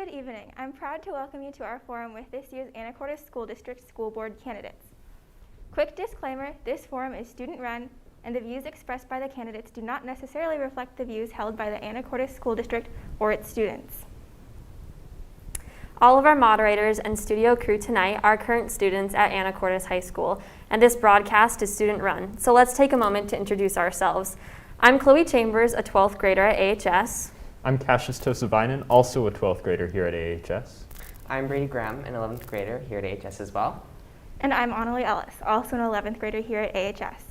Good evening. I'm proud to welcome you to our forum with this year's Anacortes School District School Board candidates. Quick disclaimer, this forum is student-run, and the views expressed by the candidates do not necessarily reflect the views held by the Anacortes School District or its students. All of our moderators and studio crew tonight are current students at Anacortes High School, and this broadcast is student-run. So let's take a moment to introduce ourselves. I'm Chloe Chambers, a 12th grader at AHS. I'm Cassius Tosavainen, also a 12th grader here at AHS. I'm Brady Graham, an 11th grader here at AHS as well. And I'm Annalie Ellis, also an 11th grader here at AHS.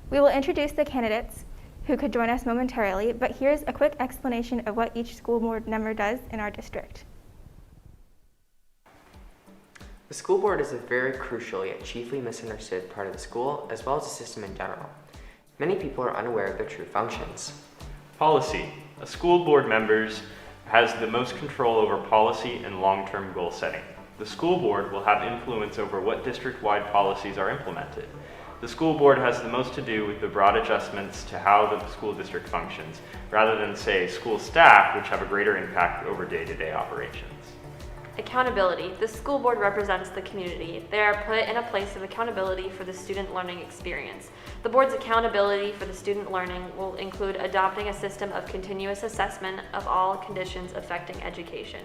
We will introduce the candidates who could join us momentarily, but here's a quick explanation of what each school board member does in our district. The school board is a very crucial yet chiefly misunderstood part of the school as well as the system in general. Many people are unaware of their true functions. Policy. A school board member has the most control over policy and long-term goal setting. The school board will have influence over what district-wide policies are implemented. The school board has the most to do with the broad adjustments to how the school district functions, rather than, say, school staff, which have a greater impact over day-to-day operations. Accountability. The school board represents the community. They are put in a place of accountability for the student learning experience. The board's accountability for the student learning will include adopting a system of continuous assessment of all conditions affecting education,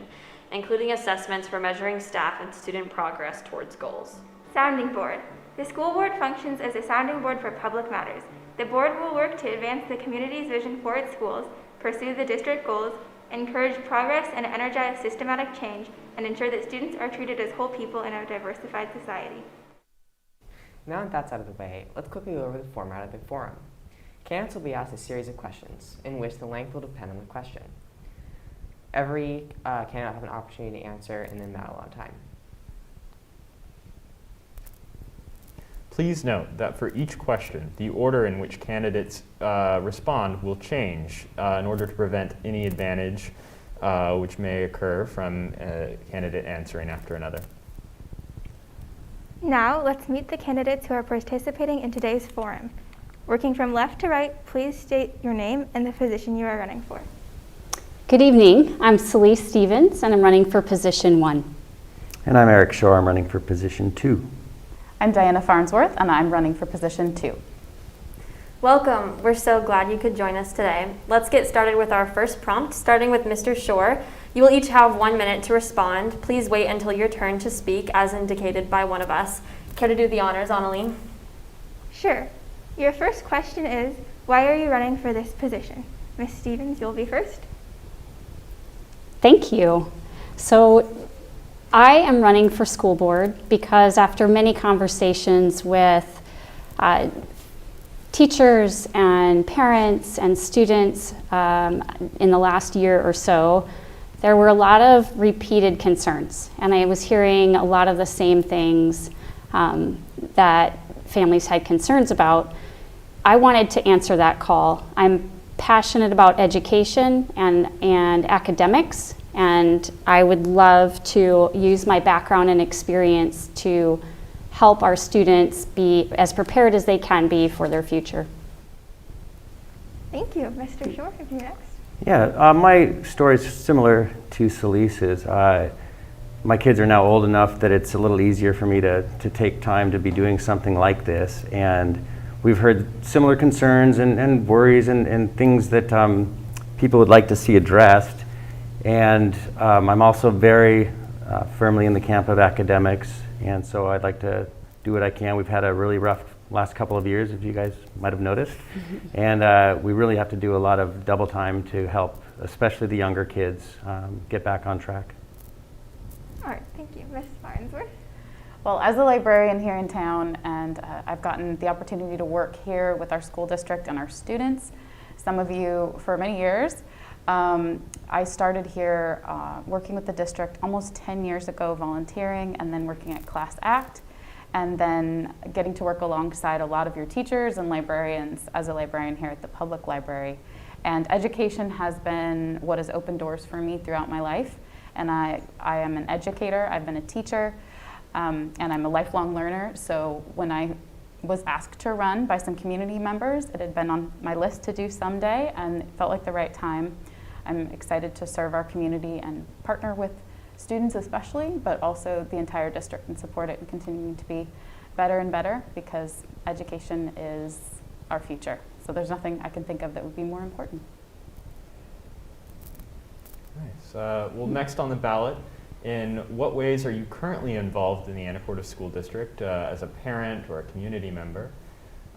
including assessments for measuring staff and student progress towards goals. Sounding board. The school board functions as a sounding board for public matters. The board will work to advance the community's vision for its schools, pursue the district goals, encourage progress and energize systematic change, and ensure that students are treated as whole people in a diversified society. Now that that's out of the way, let's quickly go over the format of the forum. Candidates will be asked a series of questions, in which the length will depend on the question. Every candidate will have an opportunity to answer and then that allowed time. Please note that for each question, the order in which candidates respond will change in order to prevent any advantage which may occur from a candidate answering after another. Now, let's meet the candidates who are participating in today's forum. Working from left to right, please state your name and the position you are running for. Good evening. I'm Celeste Stevens, and I'm running for position 1. And I'm Eric Shore. I'm running for position 2. I'm Diana Farnsworth, and I'm running for position 2. Welcome. We're so glad you could join us today. Let's get started with our first prompt, starting with Mr. Shore. You will each have 1 minute to respond. Please wait until your turn to speak, as indicated by one of us. Care to do the honors, Annalie? Sure. Your first question is, why are you running for this position? Ms. Stevens, you'll be first. Thank you. So I am running for school board because after many conversations with teachers and parents and students in the last year or so, there were a lot of repeated concerns, and I was hearing a lot of the same things that families had concerns about. I wanted to answer that call. I'm passionate about education and academics, and I would love to use my background and experience to help our students be as prepared as they can be for their future. Thank you. Mr. Shore, if you're next. Yeah, my story is similar to Celise's. My kids are now old enough that it's a little easier for me to take time to be doing something like this. And we've heard similar concerns and worries and things that people would like to see addressed. And I'm also very firmly in the camp of academics, and so I'd like to do what I can. We've had a really rough last couple of years, if you guys might have noticed. And we really have to do a lot of double time to help, especially the younger kids, get back on track. All right, thank you. Ms. Farnsworth. Well, as a librarian here in town, and I've gotten the opportunity to work here with our school district and our students, some of you for many years. I started here working with the district almost 10 years ago, volunteering, and then working at Class Act, and then getting to work alongside a lot of your teachers and librarians as a librarian here at the public library. And education has been what has opened doors for me throughout my life. And I am an educator, I've been a teacher, and I'm a lifelong learner. So when I was asked to run by some community members, it had been on my list to do someday, and it felt like the right time. I'm excited to serve our community and partner with students especially, but also the entire district, and support it and continuing to be better and better, because education is our future. So there's nothing I can think of that would be more important. Nice. Well, next on the ballot, in what ways are you currently involved in the Anacortes School District as a parent or a community member?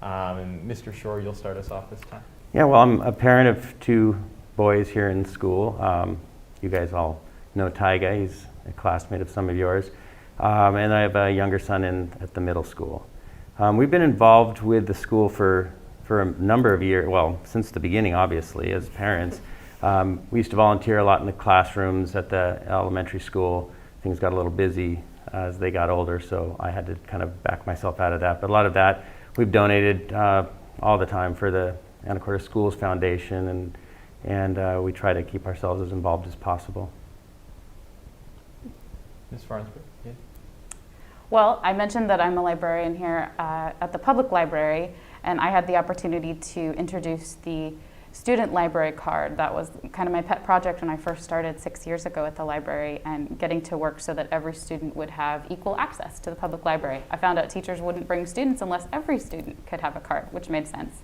And Mr. Shore, you'll start us off this time. Yeah, well, I'm a parent of 2 boys here in school. You guys all know Tyga. He's a classmate of some of yours. And I have a younger son at the middle school. We've been involved with the school for a number of years, well, since the beginning, obviously, as parents. We used to volunteer a lot in the classrooms at the elementary school. Things got a little busy as they got older, so I had to kind of back myself out of that. But a lot of that we've donated all the time for the Anacortes Schools Foundation, and we try to keep ourselves as involved as possible. Ms. Farnsworth? Yeah. Well, I mentioned that I'm a librarian here at the public library, and I had the opportunity to introduce the student library card. That was kind of my pet project when I first started 6 years ago at the library, and getting to work so that every student would have equal access to the public library. I found out teachers wouldn't bring students unless every student could have a card, which made sense.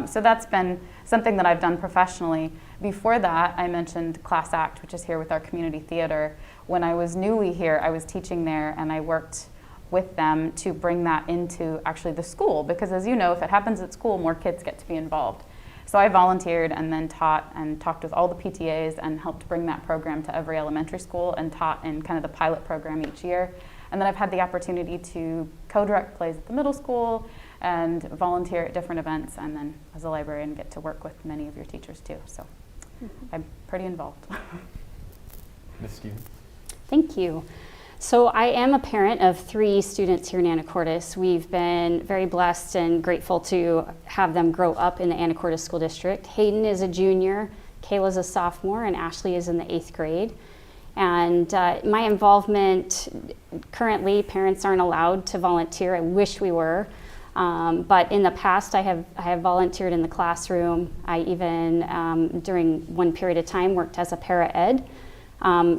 So that's been something that I've done professionally. Before that, I mentioned Class Act, which is here with our community theater. When I was newly here, I was teaching there, and I worked with them to bring that into actually the school, because as you know, if it happens at school, more kids get to be involved. So I volunteered and then taught and talked with all the PTAs and helped bring that program to every elementary school, and taught in kind of the pilot program each year. And then I've had the opportunity to co-direct plays at the middle school and volunteer at different events, and then as a librarian get to work with many of your teachers too. So I'm pretty involved. Ms. Stevens? Thank you. So I am a parent of 3 students here in Anacortes. We've been very blessed and grateful to have them grow up in the Anacortes School District. Hayden is a junior, Kayla's a sophomore, and Ashley is in the 8th grade. And my involvement, currently parents aren't allowed to volunteer. I wish we were. But in the past, I have volunteered in the classroom. I even, during one period of time, worked as a para-ed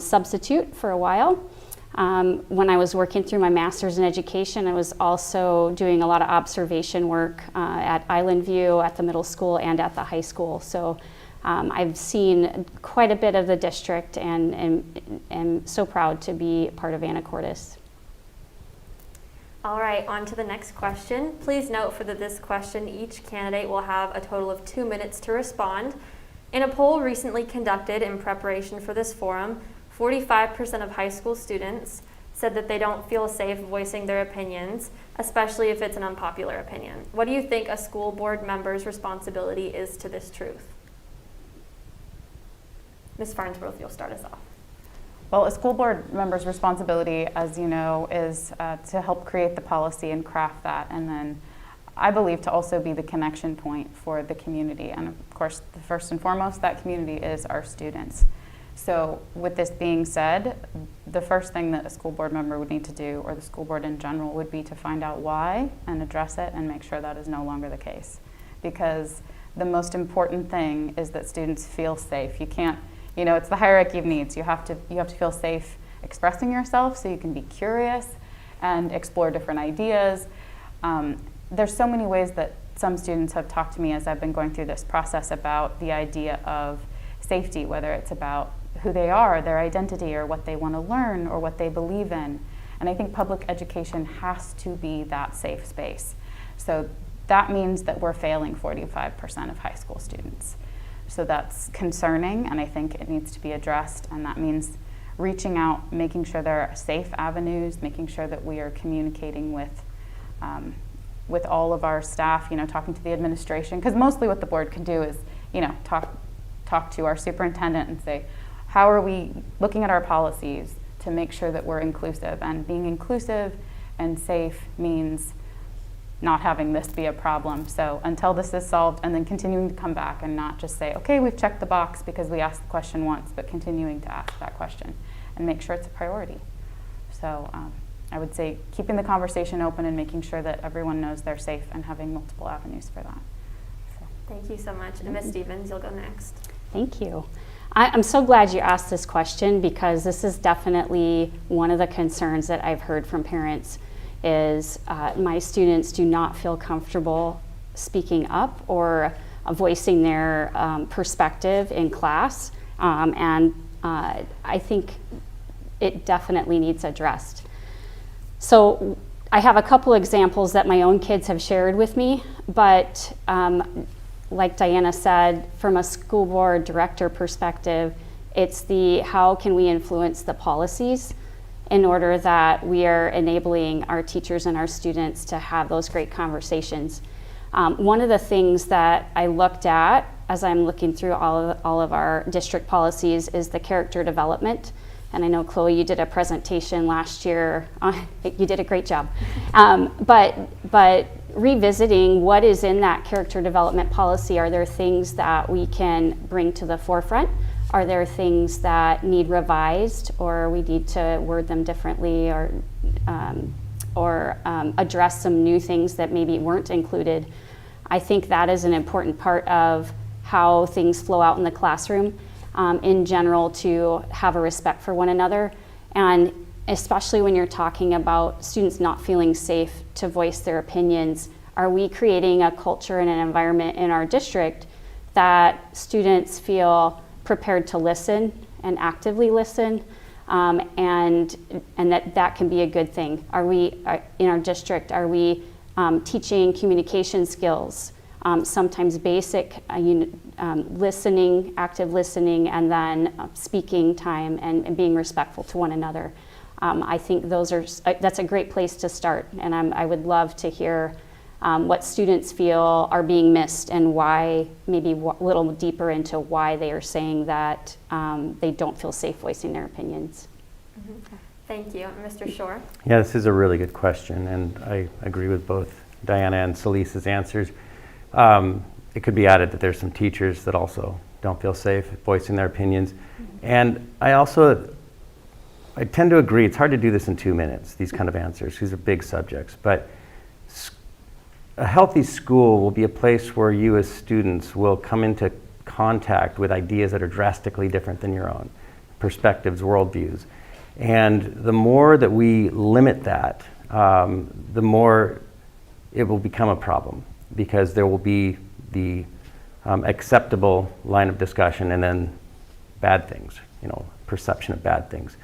substitute for a while. When I was working through my master's in education, I was also doing a lot of observation work at Island View, at the middle school, and at the high school. So I've seen quite a bit of the district, and am so proud to be part of Anacortes. All right, on to the next question. Please note for this question, each candidate will have a total of 2 minutes to respond. In a poll recently conducted in preparation for this forum, 45% of high school students said that they don't feel safe voicing their opinions, especially if it's an unpopular opinion. What do you think a school board member's responsibility is to this truth? Ms. Farnsworth, you'll start us off. Well, a school board member's responsibility, as you know, is to help create the policy and craft that, and then I believe to also be the connection point for the community. And of course, the first and foremost, that community is our students. So with this being said, the first thing that a school board member would need to do, or the school board in general, would be to find out why and address it and make sure that is no longer the case. Because the most important thing is that students feel safe. You can't, you know, it's the hierarchy of needs. You have to feel safe expressing yourself so you can be curious and explore different ideas. There's so many ways that some students have talked to me as I've been going through this process about the idea of safety, whether it's about who they are, their identity, or what they want to learn, or what they believe in. And I think public education has to be that safe space. So that means that we're failing 45% of high school students. So that's concerning, and I think it needs to be addressed, and that means reaching out, making sure there are safe avenues, making sure that we are communicating with all of our staff, you know, talking to the administration, because mostly what the board can do is, you know, talk to our superintendent and say, how are we looking at our policies to make sure that we're inclusive? And being inclusive and safe means not having this be a problem. So until this is solved, and then continuing to come back and not just say, okay, we've checked the box because we asked the question once, but continuing to ask that question and make sure it's a priority. So I would say keeping the conversation open and making sure that everyone knows they're safe, and having multiple avenues for that. So. Thank you so much. And Ms. Stevens, you'll go next. Thank you. I'm so glad you asked this question, because this is definitely one of the concerns that I've heard from parents is my students do not feel comfortable speaking up or voicing their perspective in class, and I think it definitely needs addressed. So I have a couple examples that my own kids have shared with me, but like Diana said, from a school board director perspective, it's the how can we influence the policies in order that we are enabling our teachers and our students to have those great conversations. One of the things that I looked at as I'm looking through all of our district policies is the character development. And I know, Chloe, you did a presentation last year. You did a great job. But revisiting what is in that character development policy, are there things that we can bring to the forefront? Are there things that need revised, or we need to word them differently, or address some new things that maybe weren't included? I think that is an important part of how things flow out in the classroom. In general, to have a respect for one another, and especially when you're talking about students not feeling safe to voice their opinions, are we creating a culture and an environment in our district that students feel prepared to listen and actively listen, and that can be a good thing? Are we in our district, are we teaching communication skills? Sometimes basic listening, active listening, and then speaking time and being respectful to one another. I think that's a great place to start, and I would love to hear what students feel are being missed, and why, maybe a little deeper into why they are saying that they don't feel safe voicing their opinions. Mm-hmm. Thank you. Mr. Shore? Yeah, this is a really good question, and I agree with both Diana and Celise's answers. It could be added that there's some teachers that also don't feel safe voicing their opinions. And I tend to agree, it's hard to do this in 2 minutes, these kind of answers. These are big subjects. But a healthy school will be a place where you as students will come into contact with ideas that are drastically different than your own, perspectives, worldviews. And the more that we limit that, the more it will become a problem, because there will be the acceptable line of discussion and then bad things, perception of bad things.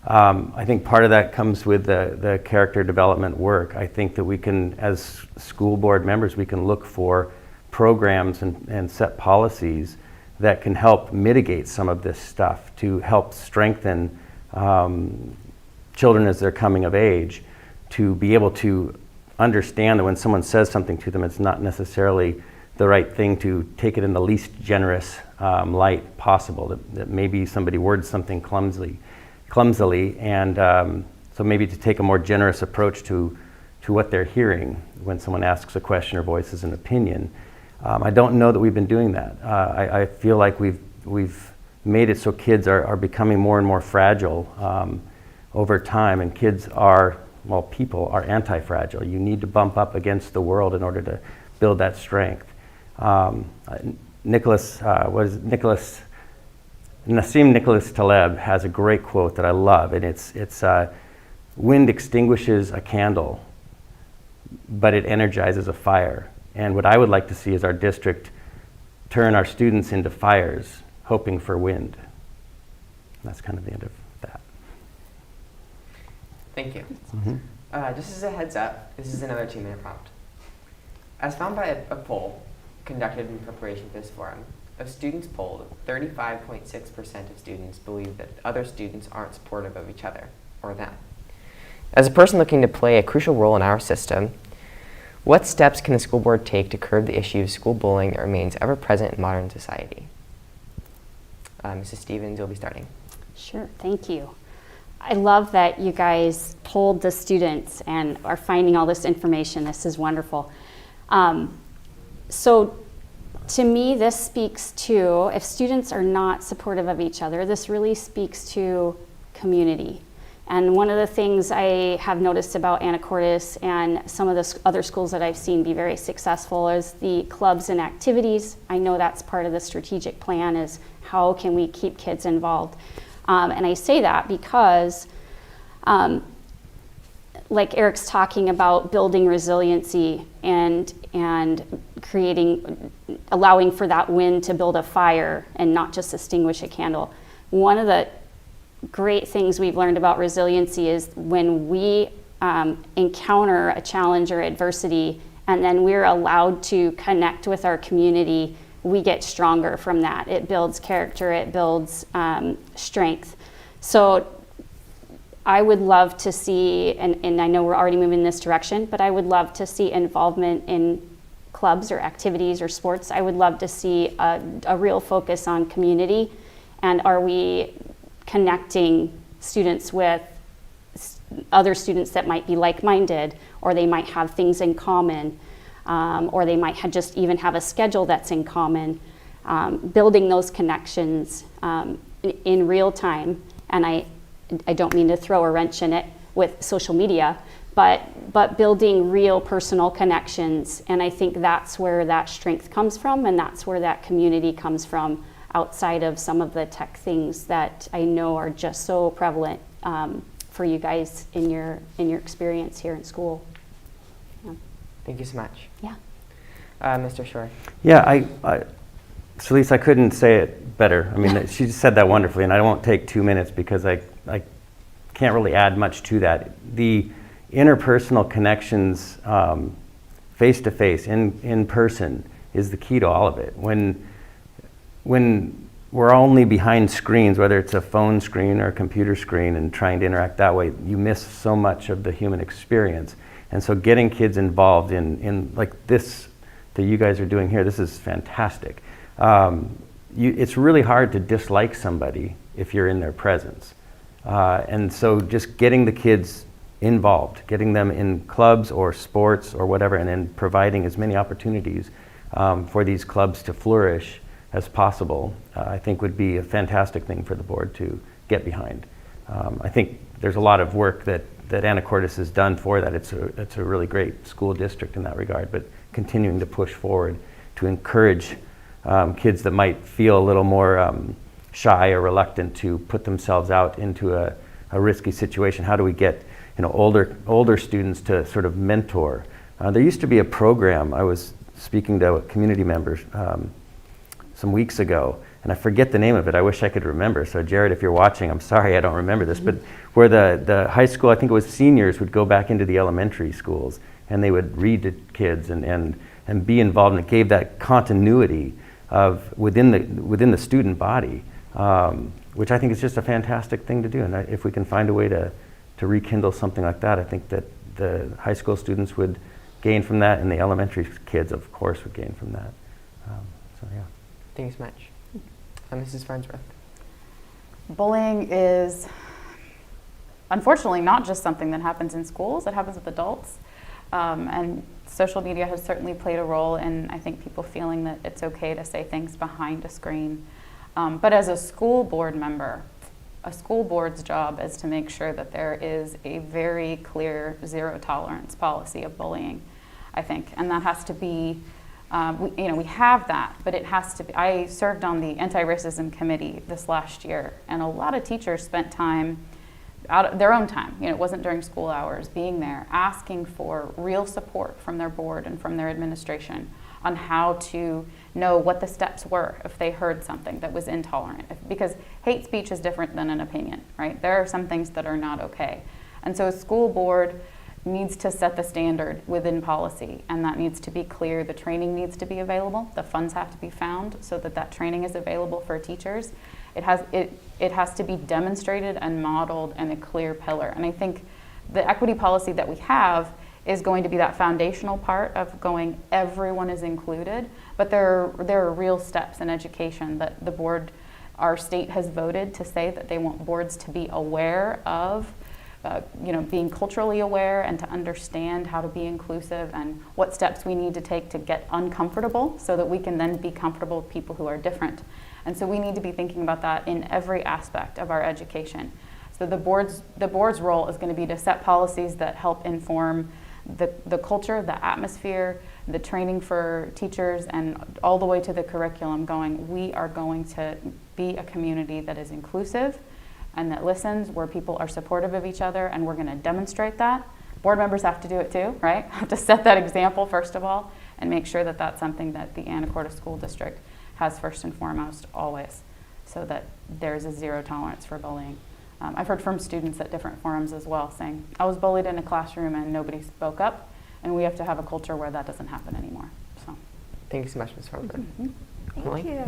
I think part of that comes with the character development work. I think that we can, as school board members, we can look for programs and set policies that can help mitigate some of this stuff, to help strengthen children as they're coming of age, to be able to understand that when someone says something to them, it's not necessarily the right thing, to take it in the least generous light possible, that maybe somebody words something clumsily, and so maybe to take a more generous approach to what they're hearing when someone asks a question or voices an opinion. I don't know that we've been doing that. I feel like we've made it so kids are becoming more and more fragile over time, and people are anti-fragile. You need to bump up against the world in order to build that strength. Nassim Nicholas Taleb has a great quote that I love, and it's wind extinguishes a candle, but it energizes a fire. And what I would like to see is our district turn our students into fires, hoping for wind. That's kind of the end of that. Thank you. Mm-hmm. Just as a heads up, this is another 2-minute prompt. As found by a poll conducted in preparation for this forum, of students polled, 35.6% of students believe that other students aren't supportive of each other or them. As a person looking to play a crucial role in our system, what steps can the school board take to curb the issue of school bullying that remains ever present in modern society? Mrs. Stevens, you'll be starting. Sure, thank you. I love that you guys polled the students and are finding all this information. This is wonderful. So to me, this speaks to, if students are not supportive of each other, this really speaks to community. And one of the things I have noticed about Anacortes and some of the other schools that I've seen be very successful is the clubs and activities. I know that's part of the strategic plan, is how can we keep kids involved. And I say that because like Eric's talking about building resiliency and allowing for that wind to build a fire and not just extinguish a candle. One of the great things we've learned about resiliency is when we encounter a challenge or adversity and then we're allowed to connect with our community, we get stronger from that. It builds character, it builds strength. So I would love to see, and I know we're already moving in this direction, but I would love to see involvement in clubs or activities or sports. I would love to see a real focus on community, and are we connecting students with other students that might be like-minded, or they might have things in common, or they might just even have a schedule that's in common, building those connections in real time. And I don't mean to throw a wrench in it with social media, but building real personal connections. And I think that's where that strength comes from, and that's where that community comes from, outside of some of the tech things that I know are just so prevalent for you guys in your experience here in school. Yeah. Thank you so much. Yeah. Mr. Shore. Yeah, Celeste, I couldn't say it better. I mean, she just said that wonderfully, and I won't take 2 minutes because I can't really add much to that. The interpersonal connections, face-to-face, in person, is the key to all of it. When we're only behind screens, whether it's a phone screen or a computer screen, and trying to interact that way, you miss so much of the human experience. And so getting kids involved in like this that you guys are doing here, this is fantastic. It's really hard to dislike somebody if you're in their presence. And so just getting the kids involved, getting them in clubs or sports or whatever, and then providing as many opportunities for these clubs to flourish as possible, I think would be a fantastic thing for the board to get behind. I think there's a lot of work that Anacortes has done for that. It's a really great school district in that regard, but continuing to push forward to encourage kids that might feel a little more shy or reluctant to put themselves out into a risky situation. How do we get older students to sort of mentor? There used to be a program. I was speaking to community members some weeks ago, and I forget the name of it. I wish I could remember. So Jared, if you're watching, I'm sorry I don't remember this, but where the high school, I think it was seniors, would go back into the elementary schools and they would read to kids and be involved, and it gave that continuity of within the student body, which I think is just a fantastic thing to do. And if we can find a way to rekindle something like that, I think that the high school students would gain from that, and the elementary kids, of course, would gain from that. So yeah. Thank you so much. Mrs. Farnsworth. Bullying is unfortunately not just something that happens in schools, it happens with adults. And social media has certainly played a role in, I think, people feeling that it's okay to say things behind a screen. But as a school board member, a school board's job is to make sure that there is a very clear zero tolerance policy of bullying, I think. And that has to be, we have that, but it has to be. I served on the anti-racism committee this last year, and a lot of teachers spent time, out of their own time, it wasn't during school hours, being there, asking for real support from their board and from their administration on how to know what the steps were if they heard something that was intolerant. Because hate speech is different than an opinion, right? There are some things that are not okay. And so a school board needs to set the standard within policy, and that needs to be clear. The training needs to be available. The funds have to be found so that that training is available for teachers. It has to be demonstrated and modeled in a clear pillar. And I think the equity policy that we have is going to be that foundational part of going, everyone is included, but there are real steps in education that the board, our state has voted to say that they want boards to be aware of, being culturally aware and to understand how to be inclusive and what steps we need to take to get uncomfortable so that we can then be comfortable with people who are different. And so we need to be thinking about that in every aspect of our education. So the board's role is going to be to set policies that help inform the culture, the atmosphere, the training for teachers, and all the way to the curriculum going, we are going to be a community that is inclusive and that listens, where people are supportive of each other, and we're going to demonstrate that. Board members have to do it too, right? Have to set that example first of all and make sure that that's something that the Anacortes School District has first and foremost always, so that there's a zero tolerance for bullying. I've heard from students at different forums as well saying, I was bullied in a classroom and nobody spoke up, and we have to have a culture where that doesn't happen anymore. So, Thank you so much, Ms. Farnsworth. Thank you.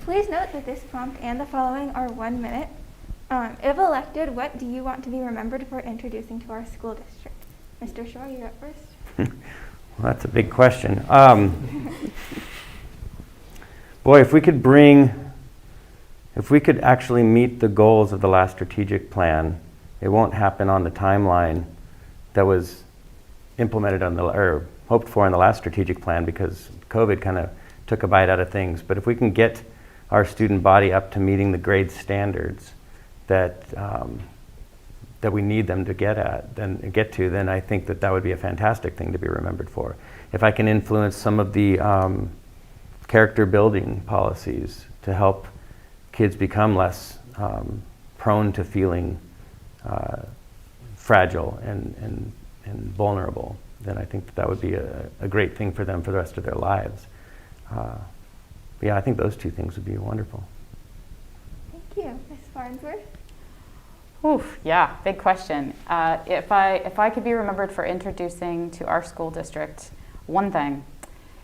Please note that this prompt and the following are 1 minute. If elected, what do you want to be remembered for introducing to our school district? Mr. Shore, you're up first. Well, that's a big question. Boy, if we could actually meet the goals of the last strategic plan, it won't happen on the timeline that was implemented or hoped for in the last strategic plan, because COVID kind of took a bite out of things. But if we can get our student body up to meeting the grade standards that we need them to get to, then I think that would be a fantastic thing to be remembered for. If I can influence some of the character building policies to help kids become less prone to feeling fragile and vulnerable, then I think that would be a great thing for them for the rest of their lives. Yeah, I think those two things would be wonderful. Thank you. Ms. Farnsworth? oof, yeah, big question. If I could be remembered for introducing to our school district one thing,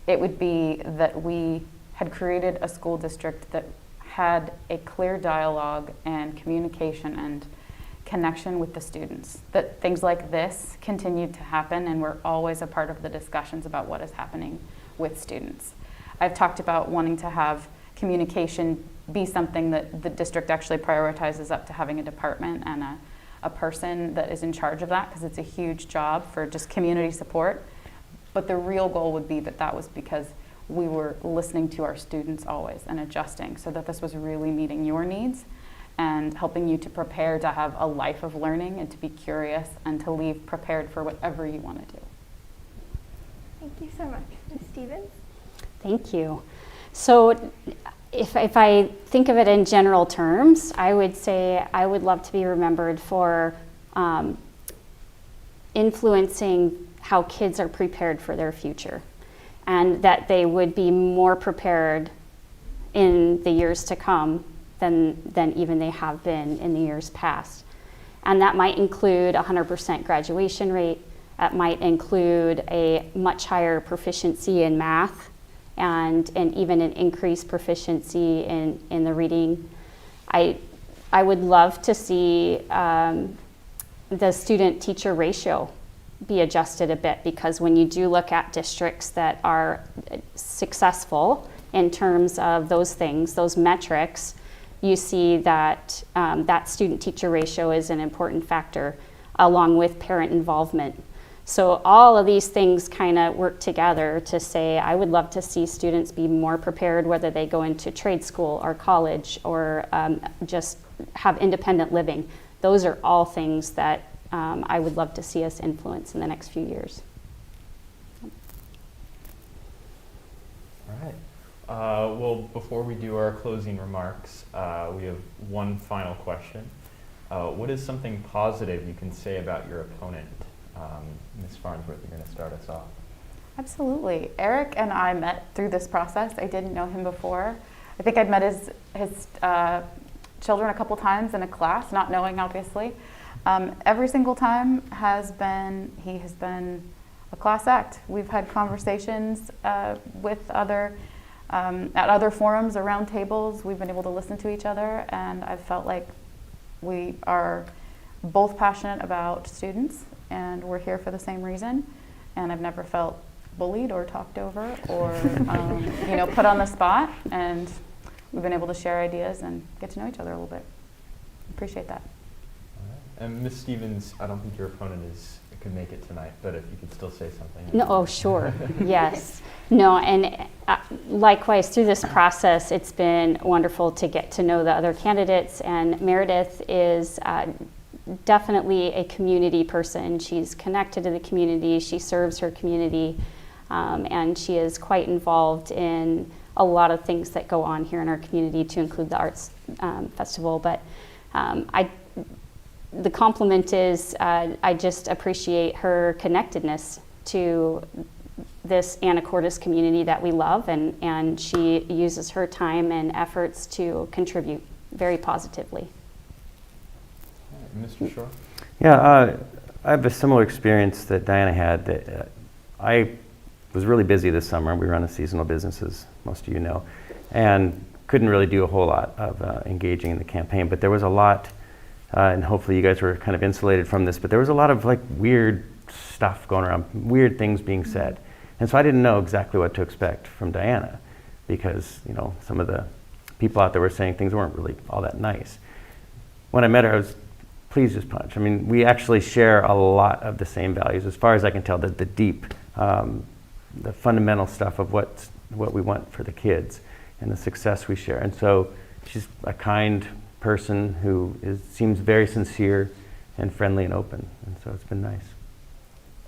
it would be that we had created a school district that had a clear dialogue and communication and connection with the students. That things like this continued to happen, and we're always a part of the discussions about what is happening with students. I've talked about wanting to have communication be something that the district actually prioritizes up to having a department and a person that is in charge of that, because it's a huge job for just community support. But the real goal would be that was because we were listening to our students always and adjusting, so that this was really meeting your needs and helping you to prepare to have a life of learning and to be curious and to leave prepared for whatever you want to do. Thank you so much. Ms. Stevens? Thank you. So if I think of it in general terms, I would say I would love to be remembered for influencing how kids are prepared for their future, and that they would be more prepared in the years to come than even they have been in the years past. And that might include 100% graduation rate. That might include a much higher proficiency in math and even an increased proficiency in the reading. I would love to see the student-teacher ratio be adjusted a bit, because when you do look at districts that are successful in terms of those things, those metrics, you see that that student-teacher ratio is an important factor, along with parent involvement. So all of these things kind of work together to say I would love to see students be more prepared, whether they go into trade school or college or just have independent living. Those are all things that I would love to see us influence in the next few years. All right. Well, before we do our closing remarks, we have one final question. What is something positive you can say about your opponent? Ms. Farnsworth, you're going to start us off. Absolutely. Eric and I met through this process. I didn't know him before. I think I'd met his children a couple times in a class, not knowing, obviously. Every single time he has been a class act. We've had conversations with at other forums, around tables. We've been able to listen to each other, and I've felt like we are both passionate about students, and we're here for the same reason. And I've never felt bullied or talked over or put on the spot, and we've been able to share ideas and get to know each other a little bit. Appreciate that. And Ms. Stevens, I don't think your opponent could make it tonight, but if you could still say something. No, oh, sure. Yes. No, and likewise, through this process, it's been wonderful to get to know the other candidates, and Meredith is definitely a community person. She's connected to the community, she serves her community, and she is quite involved in a lot of things that go on here in our community, to include the Arts Festival. But the compliment is I just appreciate her connectedness to this Anacortes community that we love, and she uses her time and efforts to contribute very positively. Mr. Shore? Yeah, I have a similar experience that Diana had. That I was really busy this summer. We run a seasonal business, as most of you know, and couldn't really do a whole lot of engaging in the campaign. But there was a lot, and hopefully you guys were kind of insulated from this, but there was a lot of like weird stuff going around, weird things being said. And so I didn't know exactly what to expect from Diana, because some of the people out there were saying things weren't really all that nice. When I met her, I was pleased as punch. I mean, we actually share a lot of the same values, as far as I can tell, the deep, the fundamental stuff of what we want for the kids and the success we share. And so she's a kind person who seems very sincere and friendly and open. And so it's been nice.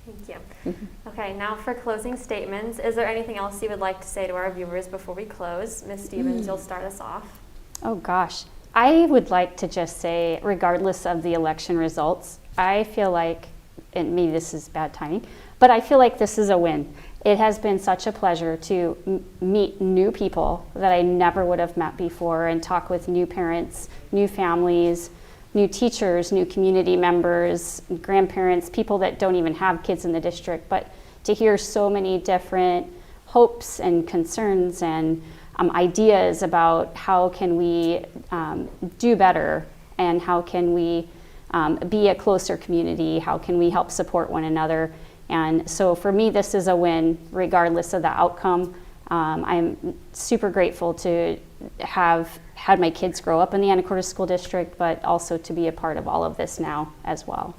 Thank you. Okay, now for closing statements, is there anything else you would like to say to our viewers before we close? Ms. Stevens, you'll start us off. Oh gosh, I would like to just say, regardless of the election results, I feel like, and maybe this is bad timing, but I feel like this is a win. It has been such a pleasure to meet new people that I never would have met before, and talk with new parents, new families, new teachers, new community members, grandparents, people that don't even have kids in the district, but to hear so many different hopes and concerns and ideas about how can we do better, and how can we be a closer community, how can we help support one another. And so for me, this is a win regardless of the outcome. I'm super grateful to have had my kids grow up in the Anacortes School District, but also to be a part of all of this now as well.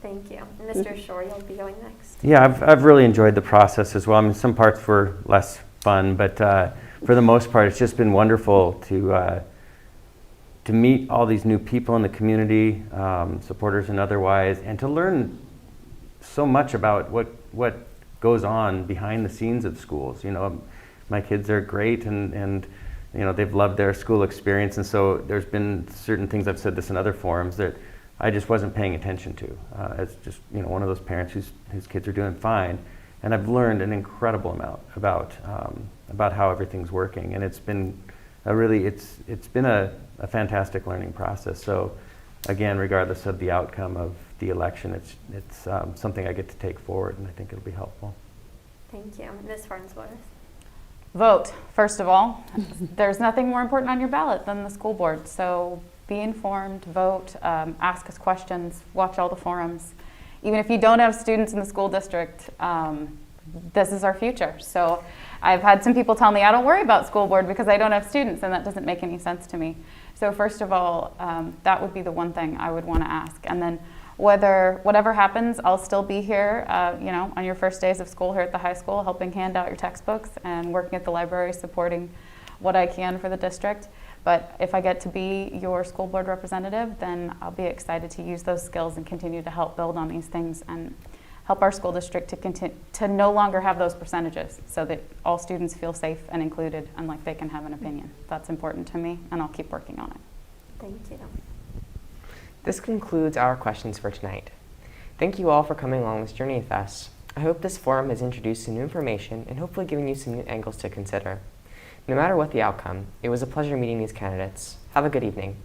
Thank you. And Mr. Shore, you'll be going next. Yeah, I've really enjoyed the process as well. I mean, some parts were less fun, but for the most part, it's just been wonderful to meet all these new people in the community, supporters and otherwise, and to learn so much about what goes on behind the scenes at schools. My kids are great, and they've loved their school experience, and so there's been certain things, I've said this in other forums, that I just wasn't paying attention to as just one of those parents whose kids are doing fine. And I've learned an incredible amount about how everything's working, and it's been a fantastic learning process. So again, regardless of the outcome of the election, it's something I get to take forward, and I think it'll be helpful. Thank you. Ms. Farnsworth. Vote, first of all. There's nothing more important on your ballot than the school board. So be informed, vote, ask us questions, watch all the forums. Even if you don't have students in the school district, this is our future. So I've had some people tell me I don't worry about school board because I don't have students, and that doesn't make any sense to me. So first of all, that would be the one thing I would want to ask. And then whatever happens, I'll still be here, on your first days of school here at the high school, helping hand out your textbooks and working at the library, supporting what I can for the district. But if I get to be your school board representative, then I'll be excited to use those skills and continue to help build on these things and help our school district to no longer have those percentages, so that all students feel safe and included and like they can have an opinion. That's important to me, and I'll keep working on it. Thank you. This concludes our questions for tonight. Thank you all for coming along this journey with us. I hope this forum has introduced some new information and hopefully given you some new angles to consider. No matter what the outcome, it was a pleasure meeting these candidates. Have a good evening.